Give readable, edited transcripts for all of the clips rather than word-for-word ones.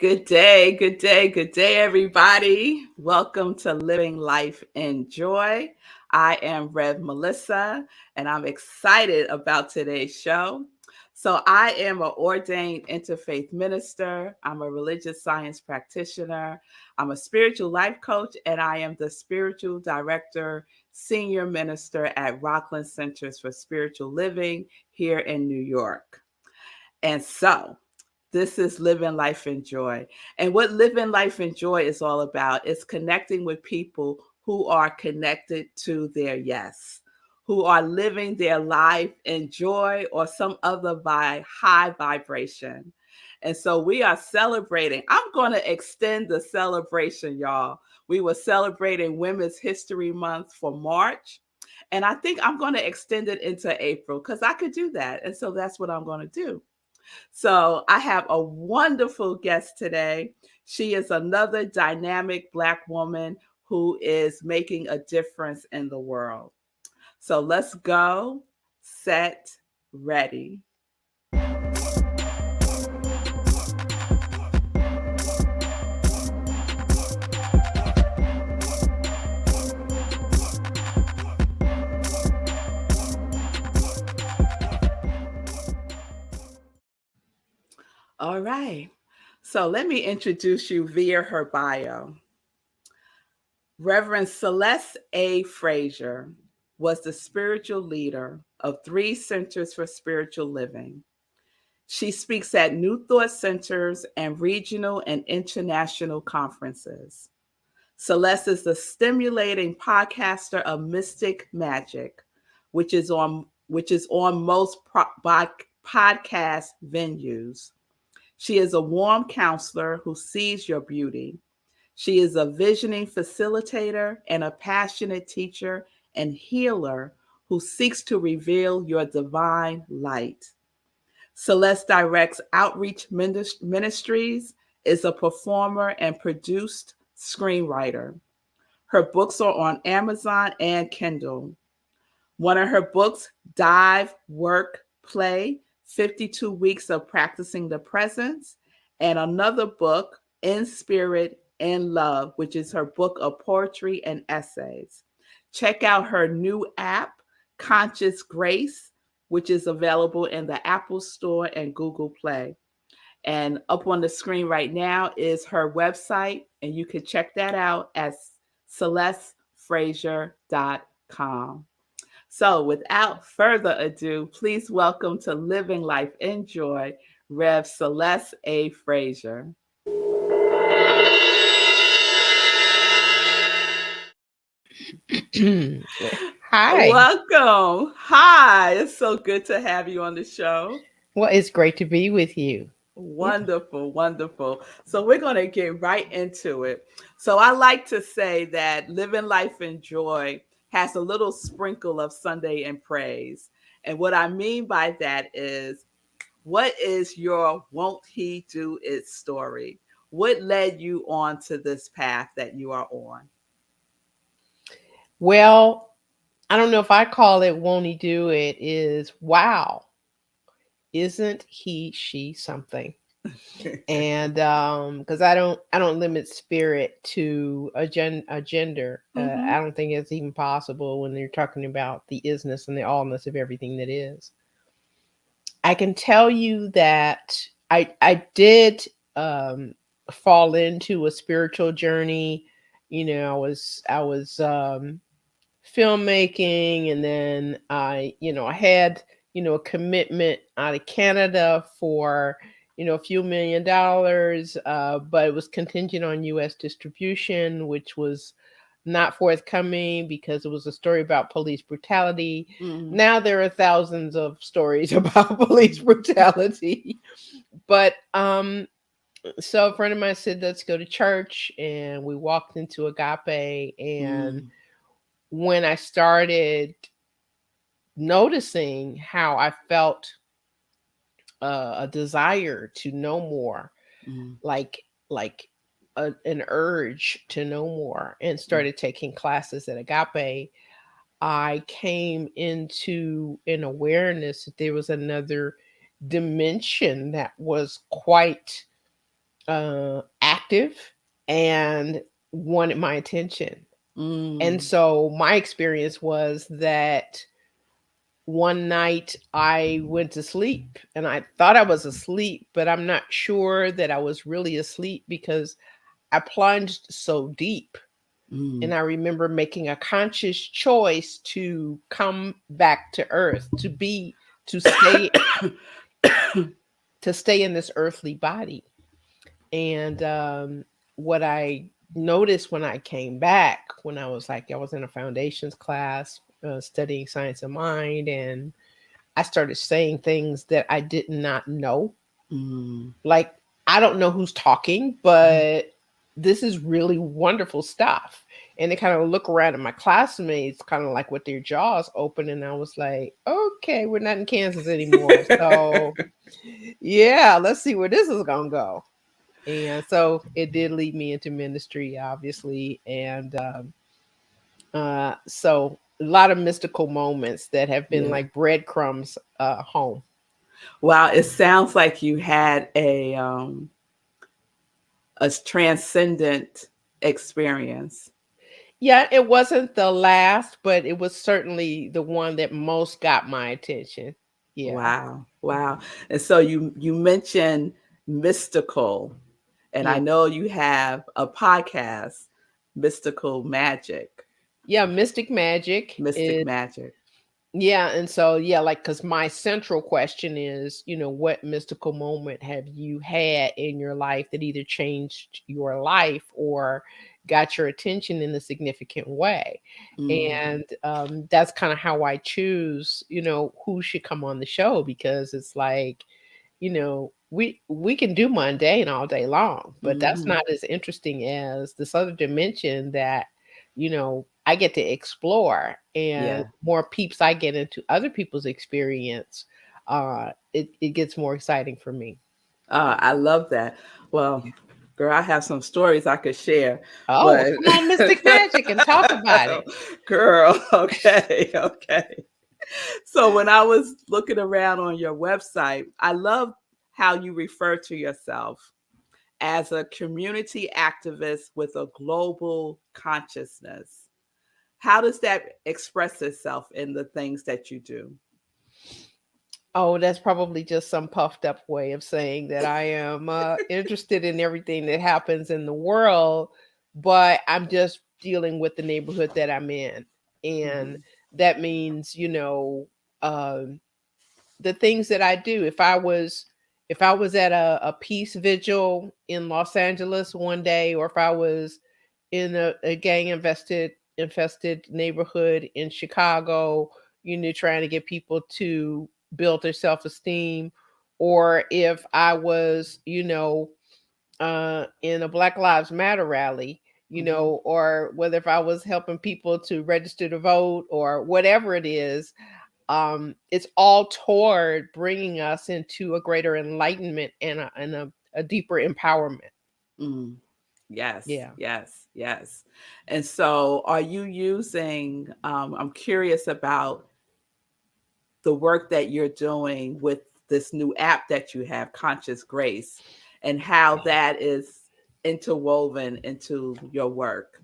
Good day, good day, good day, everybody. Welcome to Living Life in Joy. I am Rev Melissa, and I'm excited about today's show. So, I am an ordained interfaith minister. I'm a religious science practitioner. I'm a spiritual life coach, and I am the spiritual director, senior minister at Rockland Centers for Spiritual Living here in New York. And so, this is Living Life in Joy. And what Living Life in Joy is all about is connecting with people who are connected to their yes, who are living their life in joy or some other high vibration. And so we are celebrating. I'm going to extend the celebration, y'all. We were celebrating Women's History Month for March. And I think I'm going to extend it into April because I could do that. And so that's what I'm going to do. So I have a wonderful guest today. She is another dynamic Black woman who is making a difference in the world. So let's go, set, ready. All right. So let me introduce you via her bio. Reverend Celeste A. Frazier was the spiritual leader of 3 Centers for Spiritual Living. She speaks at New Thought Centers and regional and international conferences. Celeste is the stimulating podcaster of Mystic Magic, which is on most podcast venues. She is a warm counselor who sees your beauty. She is a visioning facilitator and a passionate teacher and healer who seeks to reveal your divine light. Celeste directs Outreach Ministries, is a performer and produced screenwriter. Her books are on Amazon and Kindle. One of her books, Dive, Work, Play, 52 Weeks of Practicing the Presence, and another book, In Spirit, in Love, which is her book of poetry and essays. Check out her new app, Conscious Grace, which is available in the Apple Store and Google Play. And up on the screen right now is her website, and you can check that out at celestefrazier.com. So, without further ado, please welcome to Living Life in Joy, Rev Celeste A. Frazier. Hi. Welcome. Hi. It's so good to have you on the show. Well, it's great to be with you. Yeah. Wonderful, wonderful. So we're going to get right into it. So I like to say that Living Life in Joy has a little sprinkle of Sunday in praise. And what I mean by that is, what is your won't he do it story? What led you on to this path that you are on? Well, I don't know if I call it won't he do it is wow. Isn't he she something? And because I don't limit spirit to a gender. I Mm-hmm. don't think it's even possible when you're talking about the isness and the allness of everything that is. I can tell you that I did fall into a spiritual journey. I was filmmaking, and then I had a commitment out of Canada for a few $1 million, but it was contingent on U.S. distribution, which was not forthcoming because it was a story about police brutality. Mm-hmm. Now there are thousands of stories about police brutality. But so a friend of mine said, let's go to church. And we walked into Agape. And when I started noticing how I felt a desire to know more, Mm-hmm. like an urge to know more, and started taking classes at Agape, I came into an awareness that there was another dimension that was quite active and wanted my attention. And Mm. so my experience was that one night I went to sleep and I thought I was asleep, but I'm not sure that I was really asleep because I plunged so deep. And Mm. I remember making a conscious choice to come back to earth, to stay to stay in this earthly body. And what I noticed when I came back, when I was in a foundations class studying science of mind, and I started saying things that I did not know. Mm. Like, I don't know who's talking, but this is really wonderful stuff. And they kind of look around at my classmates, kind of like with their jaws open. And I was like, okay, we're not in Kansas anymore. So, yeah, let's see where this is going to go. And so it did lead me into ministry, obviously. And so a lot of mystical moments that have been Yeah. like breadcrumbs home. Wow, it sounds like you had a transcendent experience. Yeah, it wasn't the last, but it was certainly the one that most got my attention. Yeah. Wow. Wow. And so you mentioned mystical, and I Yeah. know you have a podcast, Mystical Magic, Yeah, Mystic Magic Mystic is Magic. yeah, and so yeah, like cuz my central question is, what mystical moment have you had in your life that either changed your life or got your attention in a significant way? Mm. And that's kind of how I choose, who should come on the show because it's like, we can do mundane all day long, but that's Hmm. not as interesting as this other dimension that I get to explore, and Yeah. more peeps I get into other people's experience, it gets more exciting for me. I love that. Well, girl, I have some stories I could share, Oh, but come on, Mystic Magic, and talk about it. girl, okay, okay. So when I was looking around on your website, I love how you refer to yourself as a community activist with a global consciousness. How does that express itself in the things that you do? Oh, that's probably just some puffed up way of saying that I am interested in everything that happens in the world, but I'm just dealing with the neighborhood that I'm in. And Hmm. that means, um, the things that I do. If I was at a peace vigil in Los Angeles one day, or if I was in a gang infested neighborhood in Chicago, trying to get people to build their self-esteem, or if I was, in a Black Lives Matter rally, Hmm. or whether if I was helping people to register to vote or whatever it is, it's all toward bringing us into a greater enlightenment and a deeper empowerment. Mm. Yes, Yeah. yes, yes. And so, are you using? I'm curious about the work that you're doing with this new app that you have, Conscious Grace, and how that is interwoven into your work.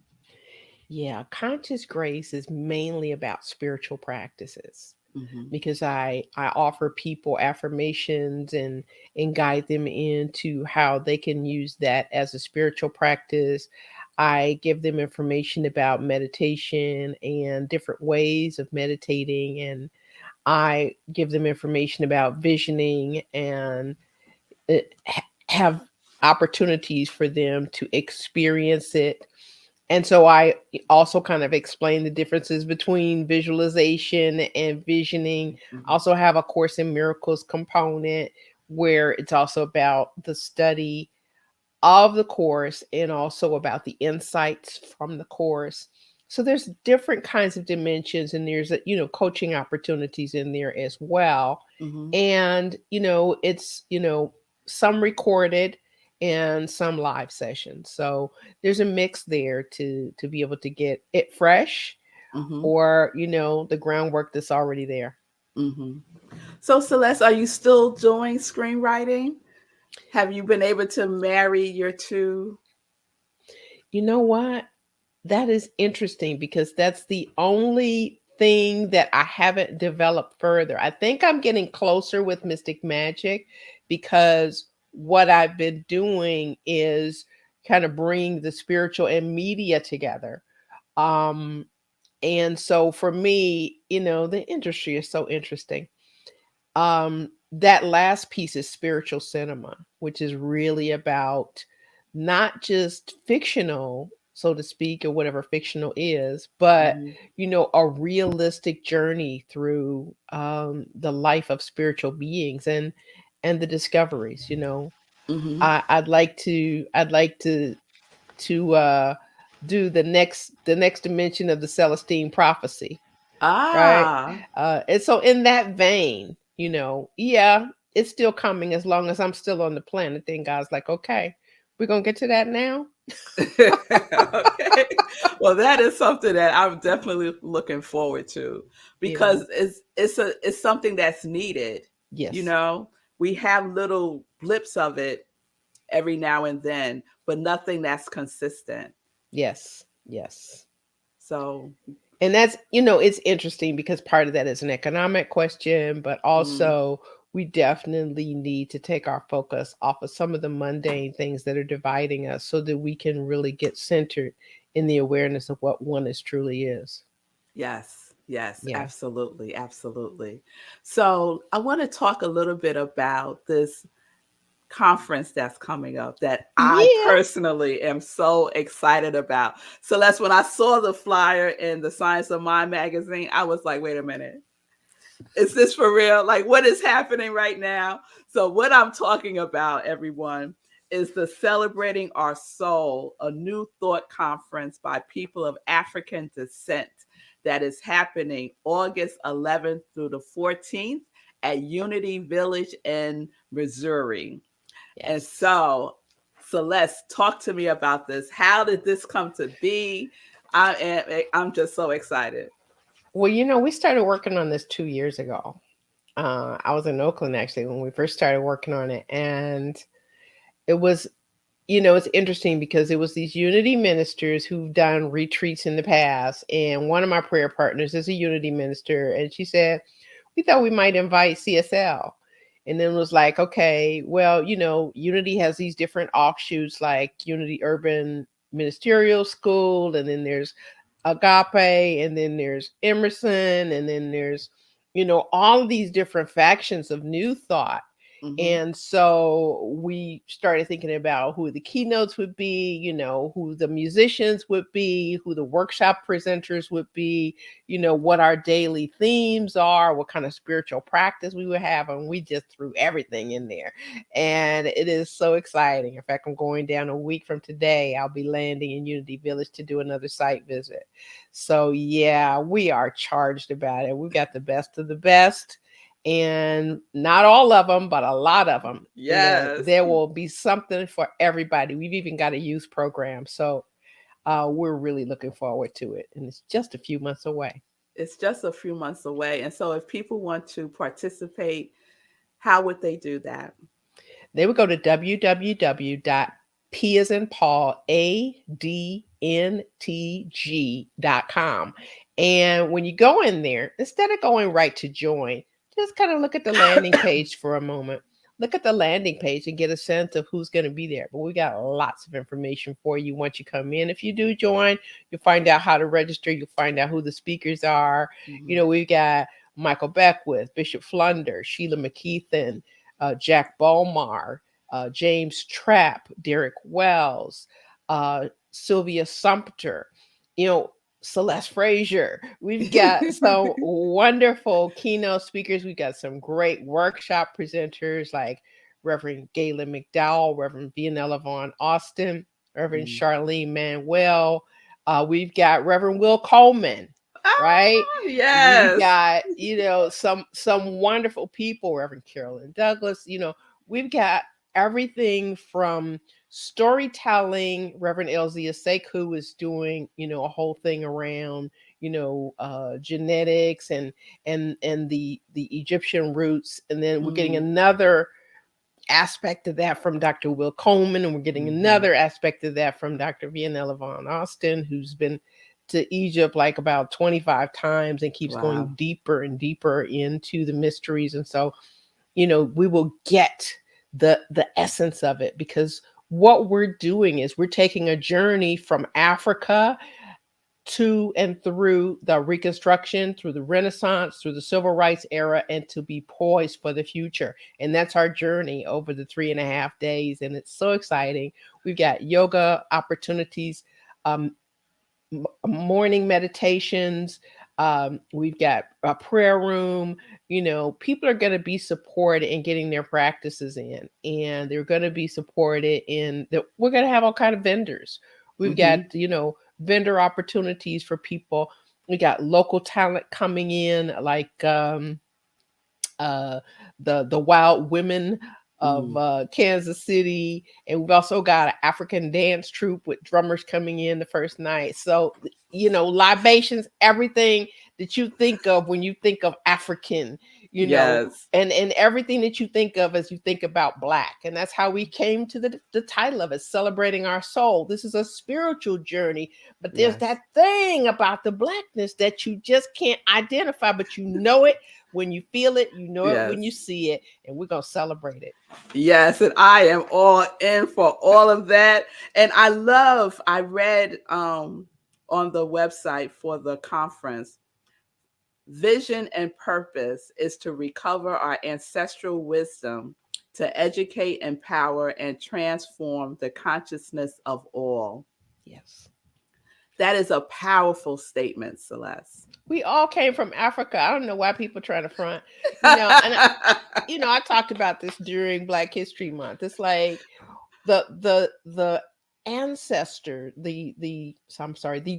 Yeah, conscious grace is mainly about spiritual practices Hmm. because I offer people affirmations and guide them into how they can use that as a spiritual practice. I give them information about meditation and different ways of meditating, and I give them information about visioning and have opportunities for them to experience it. And so I also kind of explain the differences between visualization and visioning. I Hmm. also have a Course in Miracles component where it's also about the study of the course and also about the insights from the course. So there's different kinds of dimensions, and there's coaching opportunities in there as well. Hmm. And it's some recorded and some live sessions. So there's a mix there to be able to get it fresh, Hmm. or the groundwork that's already there. Hmm. So, Celeste, are you still doing screenwriting? Have you been able to marry your two? You know what? That is interesting because that's the only thing that I haven't developed further. I think I'm getting closer with Mystic Magic because what I've been doing is kind of bring the spiritual and media together. Um, and so for me, the industry is so interesting. That last piece is spiritual cinema, which is really about not just fictional, so to speak, or whatever fictional is, but Mm-hmm. a realistic journey through the life of spiritual beings and the discoveries. Mm-hmm. I'd like to do the next dimension of the Celestine prophecy, right? Ah. And so in that vein, yeah, it's still coming as long as I'm still on the planet. Then God's like, okay, we're gonna get to that now. Okay. Well, that is something that I'm definitely looking forward to Yeah. because it's something that's needed. You Yes. know, we have little blips of it every now and then, but nothing that's consistent. Yes. Yes. So, And that's, it's interesting because part of that is an economic question, but mm, also we definitely need to take our focus off of some of the mundane things that are dividing us so that we can really get centered in the awareness of what oneness truly is. yes, yes, Yeah. absolutely, absolutely. So, I want to talk a little bit about this conference that's coming up that I Yeah. personally am so excited about. So that's when I saw the flyer in the Science of Mind magazine, I was like, wait a minute. Is this for real? Like, what is happening right now? So, what I'm talking about, everyone, is the Celebrating Our Soul, a new thought conference by people of African descent that is happening August 11th through the 14th at Unity Village in Missouri. And Yes. so, Celeste, talk to me about this. How did this come to be? I'm just so excited. Well, we started working on this 2 years ago. I was in Oakland actually when we first started working on it. And it was, it's interesting because it was these unity ministers who've done retreats in the past. And one of my prayer partners is a unity minister. And she said, we thought we might invite CSL. And then it was like, okay, well, Unity has these different offshoots like Unity Urban Ministerial School, and then there's Agape, and then there's Emerson, and then there's, all of these different factions of New Thought. Hmm. And so we started thinking about who the keynotes would be, who the musicians would be, who the workshop presenters would be, what our daily themes are, what kind of spiritual practice we would have. And we just threw everything in there. And it is so exciting. In fact, I'm going down a week from today. I'll be landing in Unity Village to do another site visit. So, yeah, we are charged about it. We've got the best of the best, and not all of them, but a lot of them. Yes. There will be something for everybody. We've even got a youth program. So, we're really looking forward to it. And it's just a few months away. It's just a few months away. And so, if people want to participate, how would they do that? They would go to www.p as in Paul, adntg.com. And when you go in there, instead of going right to join, just kind of look at the landing page for a moment. Look at the landing page and get a sense of who's going to be there. But we got lots of information for you once you come in. If you do join, you'll find out how to register. You'll find out who the speakers are. Mhm. We've got Michael Beckwith, Bishop Flunder, Sheila McKeithen, Jack Bomar, James Trapp, Derek Wells, Sylvia Sumpter, you know, Celeste Frazier. We've got some wonderful keynote speakers. We've got some great workshop presenters like Reverend Galen McDowell, Reverend Vianella Vaughn Austin, Reverend Mm. Charlene Manuel. We've got Reverend Will Coleman, right? Ah, We've yes. got, some wonderful people, Reverend Carolyn Douglas. We've got everything from storytelling. Reverend Elzia Sekou is doing, a whole thing around, genetics and the Egyptian roots. And then we're getting Mm. another aspect of that from Dr. Will Coleman, and we're getting another aspect of that from Dr. Vianella Von Austin, who's been to Egypt like about 25 times and keeps going deeper and deeper into the mysteries. And so, we will get the essence of it, because what we're doing is we're taking a journey from Africa to and through the Reconstruction, through the Renaissance, through the Civil Rights era, and to be poised for the future. And that's our journey over the 3.5 days. And it's so exciting. We've got yoga opportunities, morning meditations. We've got a prayer room. People are going to be supported in getting their practices in, and they're going to be supported in that. We're going to have all kind of vendors. We've got, vendor opportunities for people. We got local talent coming in, like the Wild Women of Kansas City, and we've also got an African dance troupe with drummers coming in the first night. So libations, everything that you think of when you think of African, and everything that you think of as you think about Black. And that's how we came to the title of it, Celebrating Our Soul. This is a spiritual journey, but there's that thing about the Blackness that you just can't identify, but you know it when you feel it, you know it when you see it, and we're going to celebrate it. Yes, and I am all in for all of that. And I read on the website for the conference, vision and purpose is to recover our ancestral wisdom, to educate, empower, and transform the consciousness of all. Yes. That is a powerful statement, Celeste. We all came from Africa. I don't know why people try to front. And I talked about this during Black History Month. It's like the ancestor, the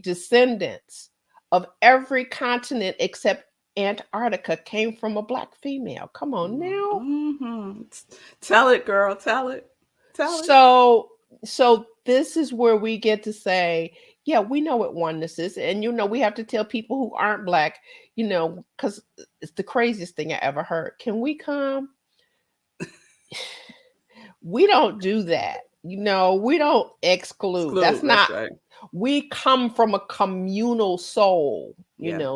descendants of every continent except Antarctica came from a Black female. Come on now. Tell it, girl. Tell it. So this is where we get to say, yeah, we know what oneness is. And, we have to tell people who aren't Black, because it's the craziest thing I ever heard. Can we come? We don't do that. We don't exclude. That's not, right. We come from a communal soul,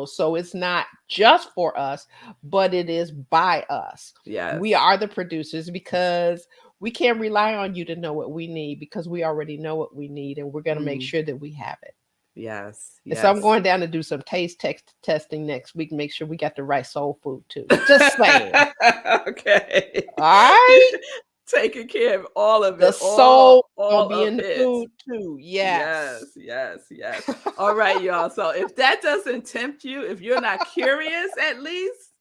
so it's not just for us, but it is by us. Yes. We are the producers, because we can't rely on you to know what we need, because we already know what we need, and we're going to make sure that we have it. Yes. So I'm going down to do some taste testing next week, make sure we got the right soul food too. Just saying. Okay. All right. Taking care of all of the it. The soul all will be in the food too. Yes. All right, y'all. So if that doesn't tempt you, if you're not curious, at least,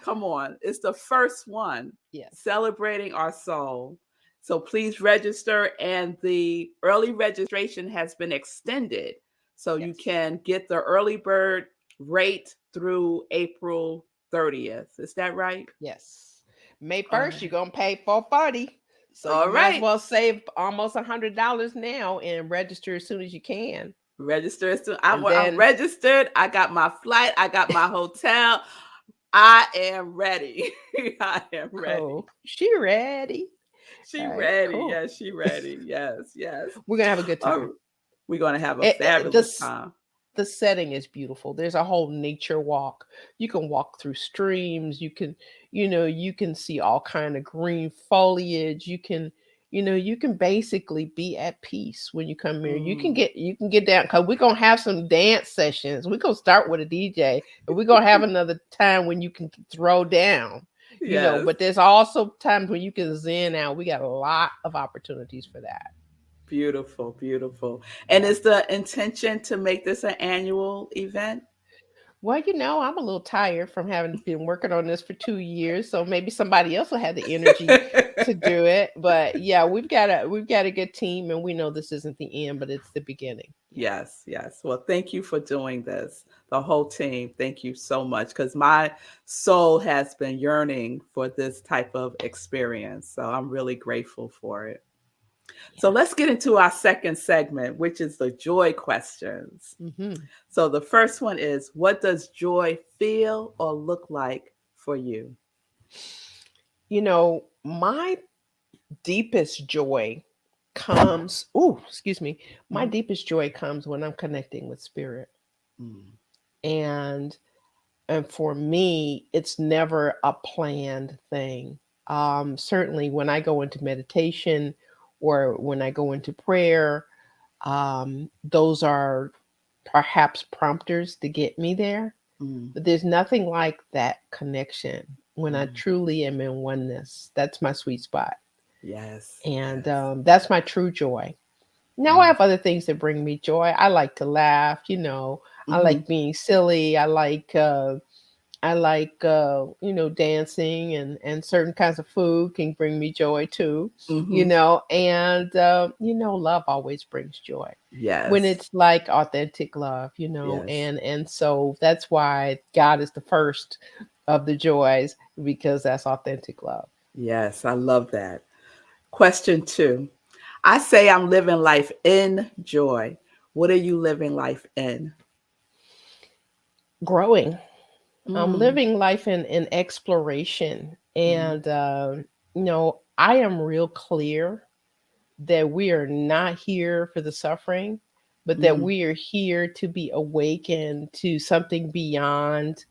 come on. It's the first one. Yes. Celebrating Our Soul. So please register, and the early registration has been extended. So you can get the early bird rate through April 30th. Is that right? Yes. May 1st, you're going to pay $440. So you might as well save almost $100 now and register as soon as you can. Register as soon. I'm registered. I got my flight. I got my hotel. I am ready. I am ready. Cool. She ready. She ready. Cool. Yes, she ready. Yes. We're going to have a good time. We're going to have a fabulous time. The setting is beautiful. There's a whole nature walk. You can walk through streams. You can, you can see all kind of green foliage. You can basically be at peace when you come here. You can get down, because we're going to have some dance sessions. We're going to start with a DJ, and we're going to have another time when you can throw down, but there's also times when you can zen out. We got a lot of opportunities for that. Beautiful. And is the intention to make this an annual event? Well, I'm a little tired from having been working on this for 2 years, so maybe somebody else will have the energy to do it. But yeah, we've got a good team, and we know this isn't the end, but it's the beginning. Yes. Well, thank you for doing this, the whole team. Thank you so much, because my soul has been yearning for this type of experience. So I'm really grateful for it. So let's get into our second segment, which is the joy questions. So the first one is, what does joy feel or look like for you? My deepest joy comes, oh, excuse me, my Mhm. deepest joy comes when I'm connecting with spirit. Mm. And for me, it's never a planned thing. Certainly when I go into meditation or when I go into prayer, those are perhaps prompters to get me there. Mm. But there's nothing like that connection when I Mm. truly am in oneness. That's my sweet spot. Yes, And yes. that's my true joy. Now I Mm. have other things that bring me joy. I like to laugh, I Mm-hmm. like being silly. I like dancing, and certain kinds of food can bring me joy too, Mm-hmm. and love always brings joy when Yes, it's like authentic love, yes, and so that's why God is the first of the joys, because that's authentic love. yes. I love that. Question two. I say I'm living life in joy. What are you living life in? Growing. I'm Mm. living life in exploration, Mm. and I am real clear that we are not here for the suffering, but that Mm. we are here to be awakened to something beyond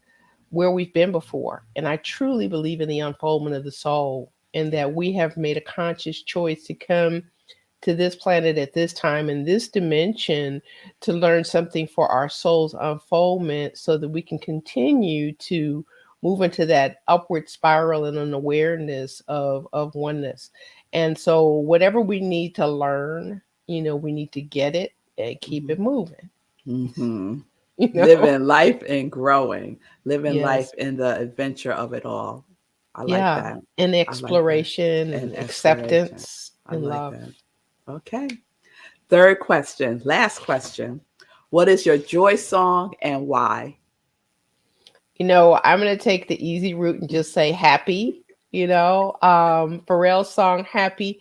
where we've been before. And I truly believe in the unfoldment of the soul, and Yeah. that we have made a conscious choice to come to this planet at this time in this dimension to learn something for our soul's unfoldment, so that we can continue to move into that upward spiral and an awareness of oneness. And so whatever we need to learn, we need to get it and keep Mm-hmm. it moving. Mm-hmm. you know Living life and growing, living life yes. in the adventure of it all. I like Yeah, that. and I like that. exploration And and exploration. acceptance I and like love. that. Okay. Third question, last question. What is your joy song and why? I'm going to take the easy route and just say happy. Pharrell's song Happy.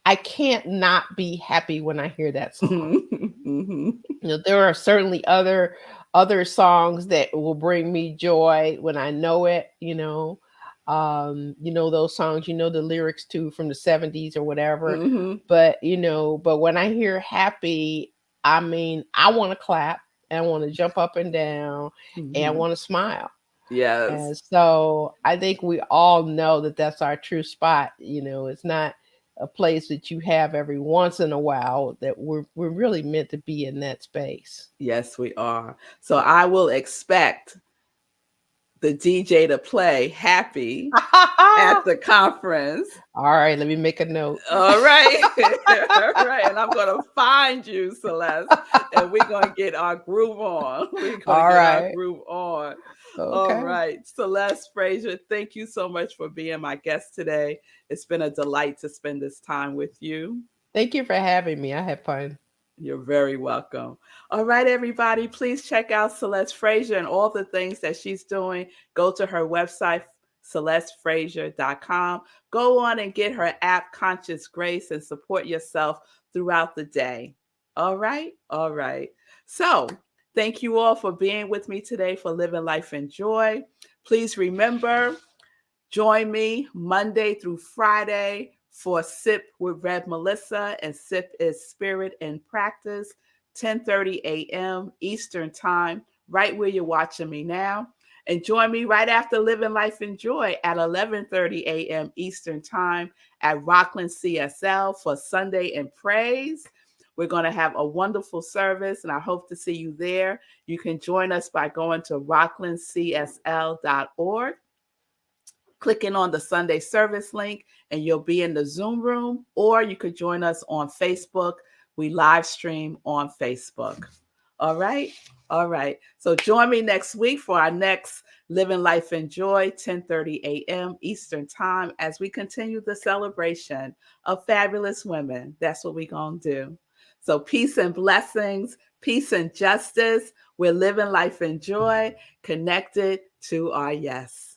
I can't not be happy when I hear that song. Mm-hmm. There are certainly other songs that will bring me joy when I know it, those songs, the lyrics to, from the 70s or whatever. Mm-hmm. But when I hear happy, I mean, I want to clap, and I want to jump up and down, and I Mm-hmm. want to smile. Yes. And so I think we all know that that's our true spot. It's not a place that you have every once in a while, that we're really meant to be in that space. Yes, we are. So I will expect the DJ to play happy at the conference. All right, let me make a note. All right. All right. And I'm going to find you, Celeste, and we're going to get our groove on. We're going to All get our right. groove on. All Okay. right. Celeste Frazier, thank you so much for being my guest today. It's been a delight to spend this time with you. Thank you for having me. I had fun. You're very welcome. All right, everybody, please check out Celeste Frazier and all the things that she's doing. Go to her website, celestefrazier.com. Go on and get her app, Conscious Grace, and support yourself throughout the day. All right? All right. So, thank you all for being with me today for Living Life in Joy. Please remember, join me Monday through Friday for Sip with Rev Melissa, and Sip is Spirit in Practice, 10:30 a.m. Eastern Time, right where you're watching me now. And join me right after Living Life in Joy at 11:30 a.m. Eastern Time at Rockland CSL for Sunday in Praise. We're going to have a wonderful service, and I hope to see you there. You can join us by going to rocklandcsl.org, clicking on the Sunday service link, and you'll be in the Zoom room, or you could join us on Facebook. We live stream on Facebook. All right. All right. So join me next week for our next Living Life in Joy, 10:30 a.m. Eastern Time, as we continue the celebration of fabulous women. That's what we're going to do. So peace and blessings, peace and justice. We're living life in joy, connected to our yes.